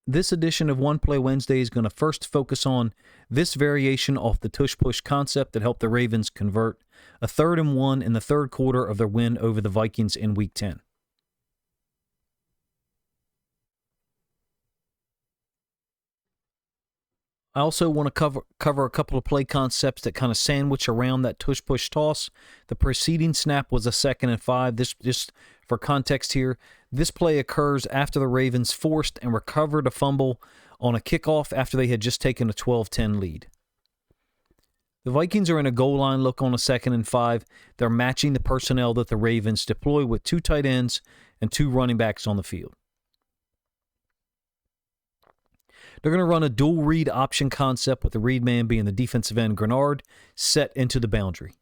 this edition of One Play Wednesday is going to first focus on this variation off the tush-push concept that helped the Ravens convert a 3rd and 1 in the third quarter of their win over the Vikings in Week 10. I also want to cover a couple of play concepts that kind of sandwich around that tush-push toss. The preceding snap was a 2nd and 5. This, just for context here, this play occurs after the Ravens forced and recovered a fumble on a kickoff after they had just taken a 12-10 lead. The Vikings are in a goal line look on a 2nd and 5. They're matching the personnel that the Ravens deploy with 2 tight ends and 2 running backs on the field. They're going to run a dual read option concept with the read man being the defensive end Grenard set into the boundary.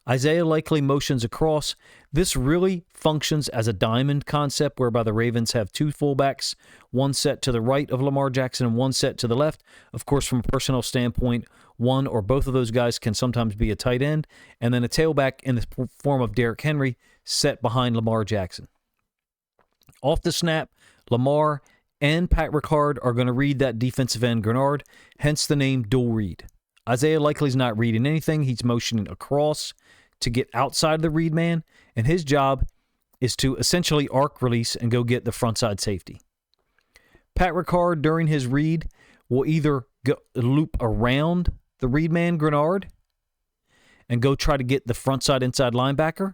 Isaiah likely motions across. This really functions as a diamond concept whereby the Ravens have 2 fullbacks, one set to the right of Lamar Jackson and one set to the left. Of course, from a personnel standpoint, one or both of those guys can sometimes be a tight end, and then a tailback in the form of Derrick Henry set behind Lamar Jackson. Off the snap, Lamar and Pat Ricard are going to read that defensive end Grenard, hence the name dual read. Isaiah likely is not reading anything. He's motioning across to get outside of the read man, and his job is to essentially arc release and go get the frontside safety. Pat Ricard, during his read, will either loop around the read man Grenard and go try to get the frontside inside linebacker,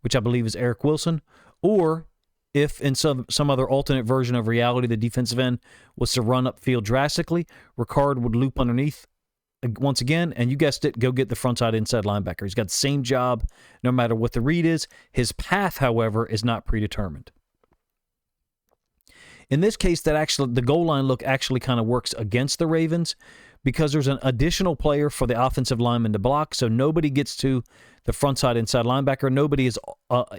which I believe is Eric Wilson, or if in some other alternate version of reality the defensive end was to run upfield drastically, Ricard would loop underneath once again, and you guessed it, go get the frontside inside linebacker. He's got the same job no matter what the read is. His path, however, is not predetermined. In this case, the goal line look actually kind of works against the Ravens because there's an additional player for the offensive lineman to block, so nobody gets to the frontside inside linebacker. Nobody is,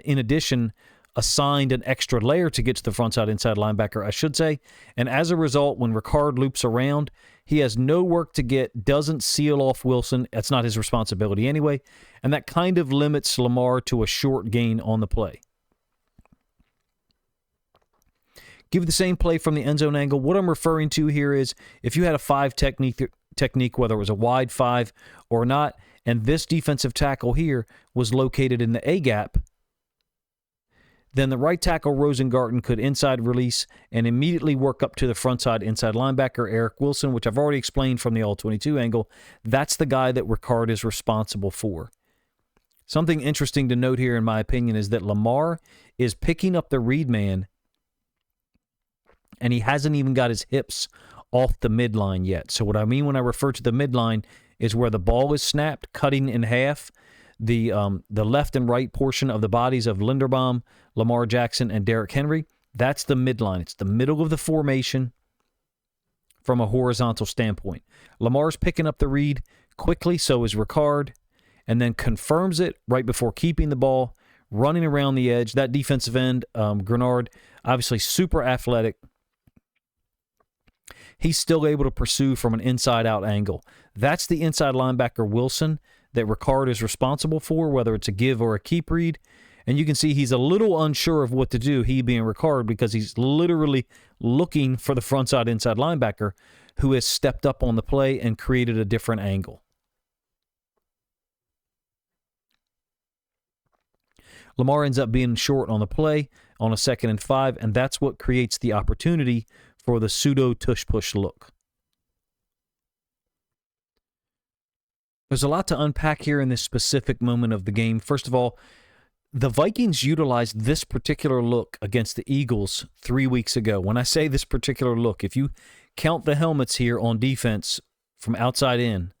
in addition, assigned an extra layer to get to the frontside inside linebacker, I should say. And as a result, when Ricard loops around, he has no work to get, doesn't seal off Wilson. That's not his responsibility anyway. And that kind of limits Lamar to a short gain on the play. Give the same play from the end zone angle. What I'm referring to here is if you had a 5 technique, whether it was a wide 5 or not, and this defensive tackle here was located in the A-gap, then the right tackle Rosengarten could inside release and immediately work up to the front side inside linebacker Eric Wilson, which I've already explained from the All-22 angle. That's the guy that Ricard is responsible for. Something interesting to note here, in my opinion, is that Lamar is picking up the read man, and he hasn't even got his hips off the midline yet. So what I mean when I refer to the midline is where the ball is snapped, cutting in half the left and right portion of the bodies of Linderbaum, Lamar Jackson, and Derrick Henry. That's the midline. It's the middle of the formation from a horizontal standpoint. Lamar's picking up the read quickly, so is Ricard, and then confirms it right before keeping the ball, running around the edge. That defensive end, Grenard, obviously super athletic. He's still able to pursue from an inside-out angle. That's the inside linebacker Wilson that Ricard is responsible for, whether it's a give or a keep read. And you can see he's a little unsure of what to do, he being Ricard, because he's literally looking for the frontside inside linebacker who has stepped up on the play and created a different angle. Lamar ends up being short on the play on a 2nd and 5, and that's what creates the opportunity for the pseudo tush-push look. There's a lot to unpack here in this specific moment of the game. First of all, the Vikings utilized this particular look against the Eagles 3 weeks ago. When I say this particular look, if you count the helmets here on defense from outside in,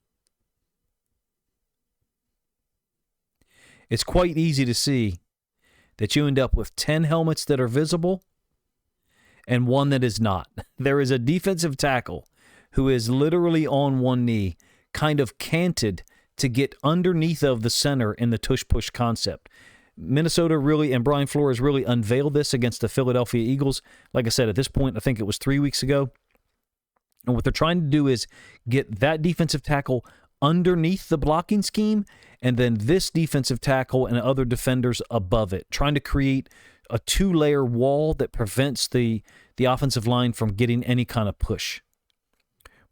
it's quite easy to see that you end up with 10 helmets that are visible and one that is not. There is a defensive tackle who is literally on one knee, kind of canted to get underneath of the center in the tush-push concept. Minnesota really, and Brian Flores really unveiled this against the Philadelphia Eagles. Like I said, at this point, I think it was 3 weeks ago. And what they're trying to do is get that defensive tackle underneath the blocking scheme, and then this defensive tackle and other defenders above it, trying to create a two-layer wall that prevents the offensive line from getting any kind of push.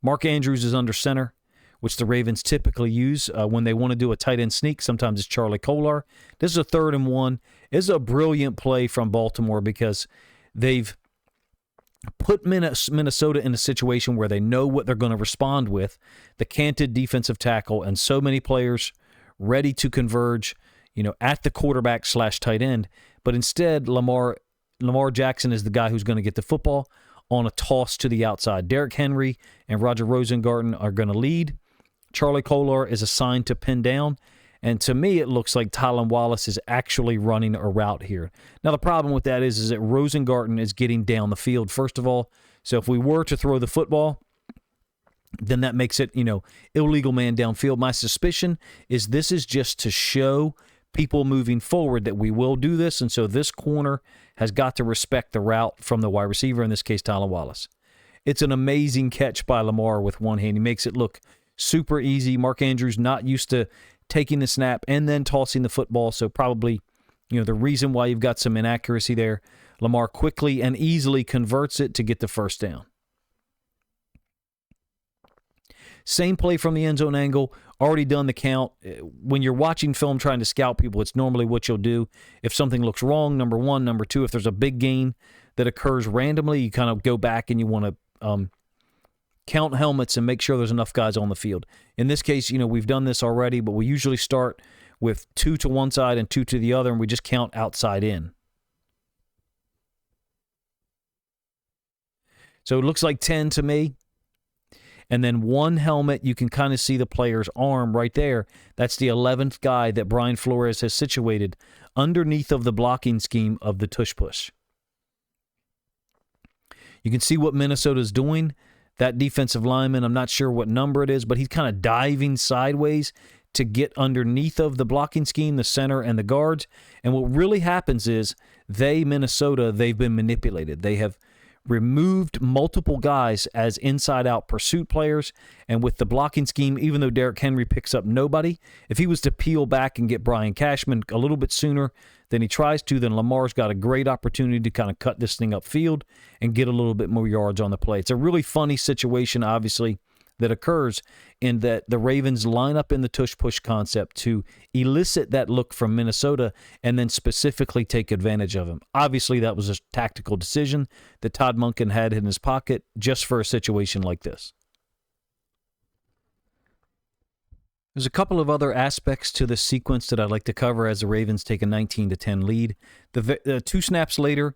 Mark Andrews is under center, which the Ravens typically use when they want to do a tight end sneak. Sometimes it's Charlie Kolar. This is a 3rd and 1. This is a brilliant play from Baltimore because they've put Minnesota in a situation where they know what they're going to respond with, the canted defensive tackle, and so many players ready to converge, at the quarterback / tight end. But instead, Lamar Jackson is the guy who's going to get the football on a toss to the outside. Derrick Henry and Roger Rosengarten are going to lead. Charlie Kolar is assigned to pin down. And to me, it looks like Tylan Wallace is actually running a route here. Now, the problem with that is that Rosengarten is getting down the field, first of all. So if we were to throw the football, then that makes it, illegal man downfield. My suspicion is this is just to show people moving forward that we will do this. And so this corner has got to respect the route from the wide receiver, in this case, Tylan Wallace. It's an amazing catch by Lamar with one hand. He makes it look super easy. Mark Andrews not used to taking the snap and then tossing the football, so probably, the reason why you've got some inaccuracy there. Lamar quickly and easily converts it to get the first down. Same play from the end zone angle, already done the count. When you're watching film trying to scout people, it's normally what you'll do. If something looks wrong, number one. Number two, if there's a big gain that occurs randomly, you kind of go back and you want to count helmets and make sure there's enough guys on the field. In this case, we've done this already, but we usually start with 2 to one side and 2 to the other, and we just count outside in. So it looks like 10 to me. And then one helmet, you can kind of see the player's arm right there. That's the 11th guy that Brian Flores has situated underneath of the blocking scheme of the tush push. You can see what Minnesota's doing. That defensive lineman, I'm not sure what number it is, but he's kind of diving sideways to get underneath of the blocking scheme, the center and the guards. And what really happens is Minnesota, they've been manipulated. They have removed multiple guys as inside-out pursuit players, and with the blocking scheme, even though Derrick Henry picks up nobody, if he was to peel back and get Brian Cashman a little bit sooner than he tries to, then Lamar's got a great opportunity to kind of cut this thing upfield and get a little bit more yards on the play. It's a really funny situation, obviously, that occurs in that the Ravens line up in the tush-push concept to elicit that look from Minnesota and then specifically take advantage of him. Obviously, that was a tactical decision that Todd Monken had in his pocket just for a situation like this. There's a couple of other aspects to this sequence that I'd like to cover as the Ravens take a 19-10 lead. The 2 snaps later,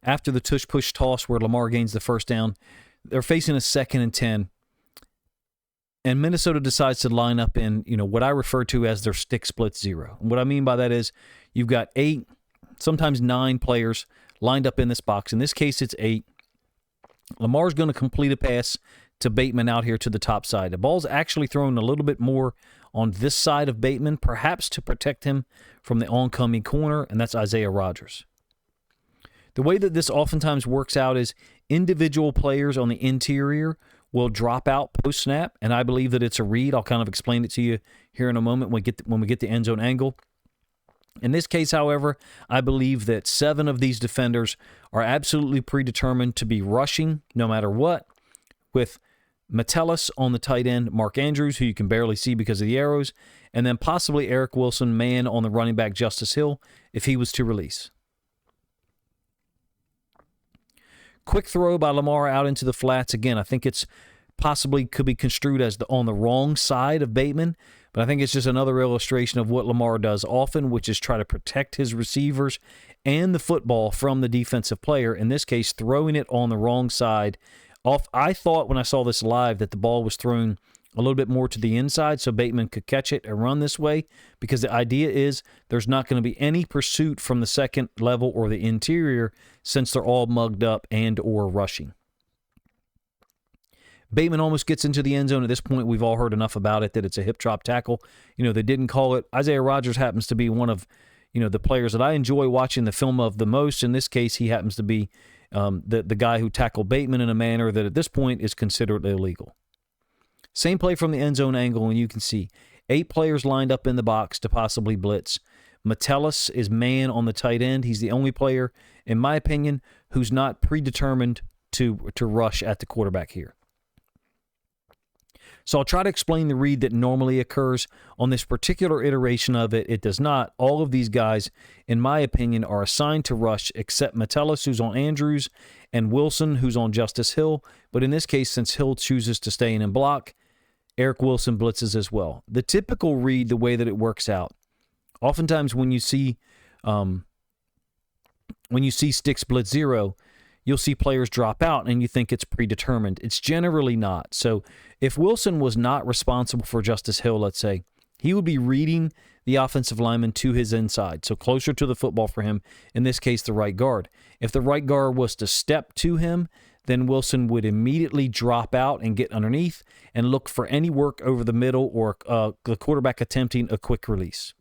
after the tush-push toss where Lamar gains the first down, they're facing a 2nd and 10. And Minnesota decides to line up in, what I refer to as their stick split 0. And what I mean by that is you've got 8, sometimes 9 players lined up in this box. In this case, it's 8. Lamar's going to complete a pass to Bateman out here to the top side. The ball's actually thrown a little bit more on this side of Bateman, perhaps to protect him from the oncoming corner, and that's Isaiah Rodgers. The way that this oftentimes works out is individual players on the interior will drop out post-snap, and I believe that it's a read. I'll kind of explain it to you here in a moment when we get the end zone angle. In this case, however, I believe that 7 of these defenders are absolutely predetermined to be rushing no matter what, with Metellus on the tight end, Mark Andrews, who you can barely see because of the arrows, and then possibly Eric Wilson, man on the running back Justice Hill, if he was to release. Quick throw by Lamar out into the flats. Again, I think it's possibly could be construed as on the wrong side of Bateman, but I think it's just another illustration of what Lamar does often, which is try to protect his receivers and the football from the defensive player. In this case, throwing it on the wrong side. I thought when I saw this live that the ball was thrown a little bit more to the inside so Bateman could catch it and run this way, because the idea is there's not going to be any pursuit from the second level or the interior since they're all mugged up and or rushing. Bateman almost gets into the end zone. At this point, we've all heard enough about it that it's a hip drop tackle. They didn't call it. Isaiah Rodgers happens to be one of the players that I enjoy watching the film of the most. In this case, he happens to be the guy who tackled Bateman in a manner that at this point is considered illegal. Same play from the end zone angle, and you can see 8 players lined up in the box to possibly blitz. Metellus is man on the tight end. He's the only player, in my opinion, who's not predetermined to rush at the quarterback here. So I'll try to explain the read that normally occurs. On this particular iteration of it, it does not. All of these guys, in my opinion, are assigned to rush except Metellus, who's on Andrews, and Wilson, who's on Justice Hill. But in this case, since Hill chooses to stay in and block, Eric Wilson blitzes as well. The typical read, the way that it works out, oftentimes when you see sticks blitz zero, you'll see players drop out and you think it's predetermined. It's generally not. So if Wilson was not responsible for Justice Hill, let's say, he would be reading the offensive lineman to his inside, so closer to the football for him, in this case, the right guard. If the right guard was to step to him, then Wilson would immediately drop out and get underneath and look for any work over the middle or the quarterback attempting a quick release.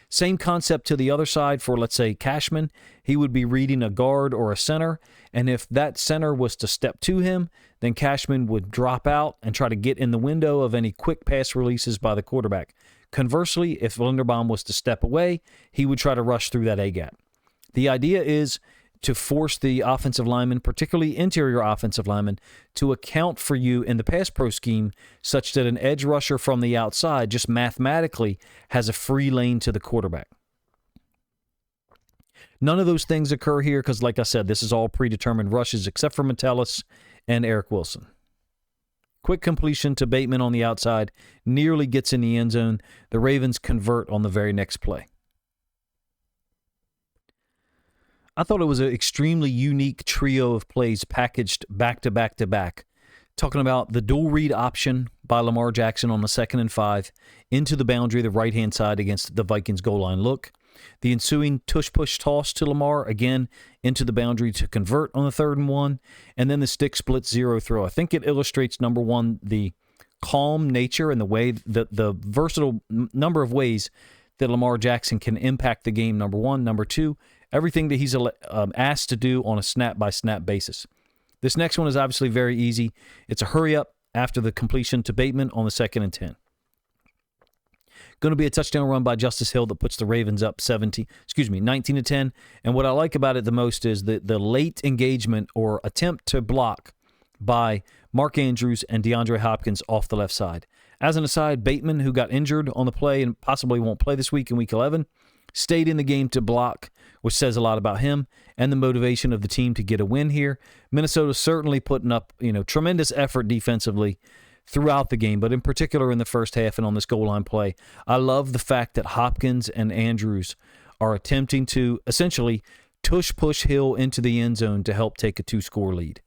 Same concept to the other side for, let's say, Cashman. He would be reading a guard or a center, and if that center was to step to him, then Cashman would drop out and try to get in the window of any quick pass releases by the quarterback. Conversely, if Linderbaum was to step away, he would try to rush through that A-gap. The idea is to force the offensive lineman, particularly interior offensive lineman, to account for you in the pass pro scheme such that an edge rusher from the outside just mathematically has a free lane to the quarterback. None of those things occur here because, like I said, this is all predetermined rushes except for Metellus and Eric Wilson. Quick completion to Bateman on the outside, nearly gets in the end zone. The Ravens convert on the very next play. I thought it was an extremely unique trio of plays packaged back to back to back. Talking about the dual read option by Lamar Jackson on the 2nd and 5 into the boundary, the right-hand side against the Vikings goal line look. The ensuing tush-push toss to Lamar, again, into the boundary to convert on the 3rd and 1. And then the stick split zero throw. I think it illustrates, number one, the calm nature and the way that the versatile number of ways that Lamar Jackson can impact the game, number one. Number two, everything that he's asked to do on a snap-by-snap basis. This next one is obviously very easy. It's a hurry-up after the completion to Bateman on the 2nd and 10. Going to be a touchdown run by Justice Hill that puts the Ravens up 19-10. And what I like about it the most is the late engagement or attempt to block by Mark Andrews and DeAndre Hopkins off the left side. As an aside, Bateman, who got injured on the play and possibly won't play this week in Week 11, stayed in the game to block, which says a lot about him and the motivation of the team to get a win here. Minnesota certainly putting up, tremendous effort defensively throughout the game, but in particular in the first half and on this goal line play. I love the fact that Hopkins and Andrews are attempting to essentially push Hill into the end zone to help take a 2-score lead.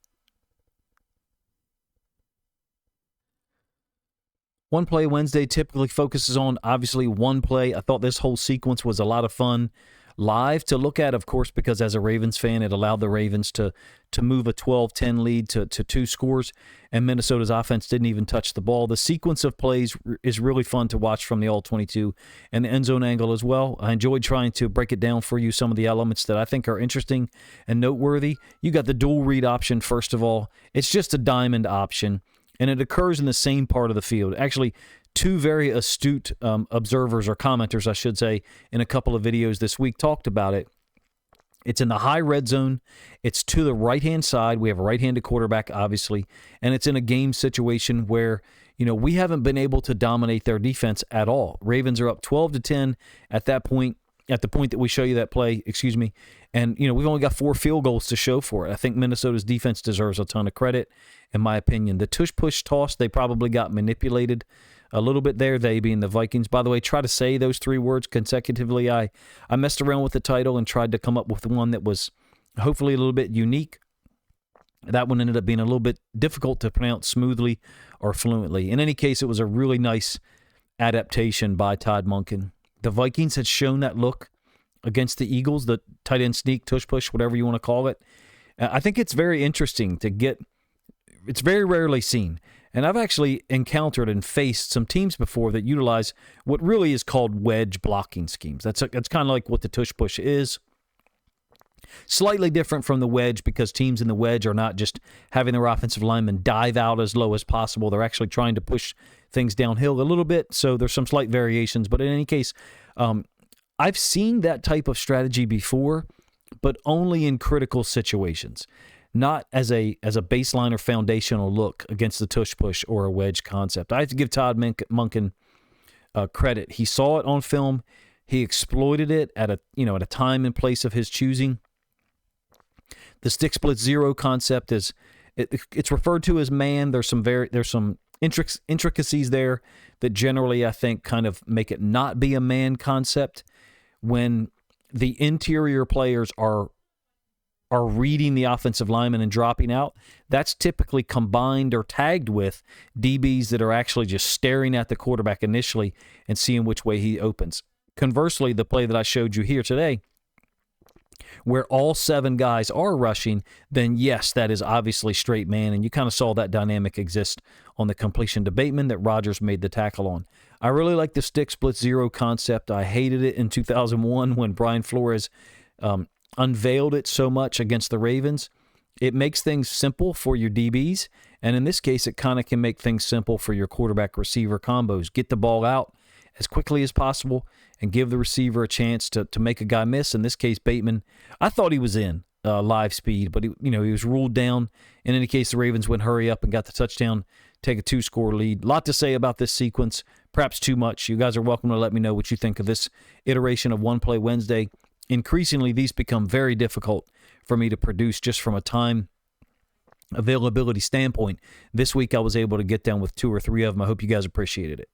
One Play Wednesday typically focuses on, obviously, one play. I thought this whole sequence was a lot of fun live to look at, of course, because as a Ravens fan, it allowed the Ravens to move a 12-10 lead to 2 scores, and Minnesota's offense didn't even touch the ball. The sequence of plays is really fun to watch from the All-22 and the end zone angle as well. I enjoyed trying to break it down for you, some of the elements that I think are interesting and noteworthy. You got the dual read option, first of all. It's just a diamond option, and it occurs in the same part of the field. Actually, two very astute observers or commenters, I should say, in a couple of videos this week talked about it. It's in the high red zone. It's to the right-hand side. We have a right-handed quarterback, obviously, and it's in a game situation where, we haven't been able to dominate their defense at all. Ravens are up 12-10 at that point, at the point that we show you that play, and, we've only got 4 field goals to show for it. I think Minnesota's defense deserves a ton of credit, in my opinion. The tush-push toss, they probably got manipulated a little bit there, they being the Vikings. By the way, try to say those 3 words consecutively. I messed around with the title and tried to come up with one that was hopefully a little bit unique. That one ended up being a little bit difficult to pronounce smoothly or fluently. In any case, it was a really nice adaptation by Todd Monken. The Vikings had shown that look against the Eagles, the tight end sneak, tush push, whatever you want to call it. I think it's very interesting to get. It's very rarely seen. And I've actually encountered and faced some teams before that utilize what really is called wedge blocking schemes. That's kind of like what the tush push is. Slightly different from the wedge because teams in the wedge are not just having their offensive linemen dive out as low as possible. They're actually trying to push things downhill a little bit. So there's some slight variations. But in any case, I've seen that type of strategy before, but only in critical situations, not as a baseline or foundational look against the tush push or a wedge concept. I have to give Todd Monken credit. He saw it on film. He exploited it at a time and place of his choosing. The stick split zero concept it's referred to as man. There's some intricacies there that generally I think kind of make it not be a man concept when the interior players are reading the offensive lineman and dropping out. That's typically combined or tagged with DBs that are actually just staring at the quarterback initially and seeing which way he opens. Conversely, the play that I showed you here today, where all 7 guys are rushing, then yes, that is obviously straight man, and you kind of saw that dynamic exist on the completion to Bateman that Rodgers made the tackle on. I really like the stick split zero concept. I hated it in 2001 when Brian Flores unveiled it so much against the Ravens. It makes things simple for your DBs, and in this case, it kind of can make things simple for your quarterback-receiver combos. Get the ball out as quickly as possible and give the receiver a chance to make a guy miss. In this case, Bateman, I thought he was in live speed, but he was ruled down. In any case, the Ravens went hurry up and got the touchdown, take a 2-score lead. A lot to say about this sequence, perhaps too much. You guys are welcome to let me know what you think of this iteration of One Play Wednesday. Increasingly, these become very difficult for me to produce just from a time availability standpoint. This week, I was able to get down with 2 or 3 of them. I hope you guys appreciated it.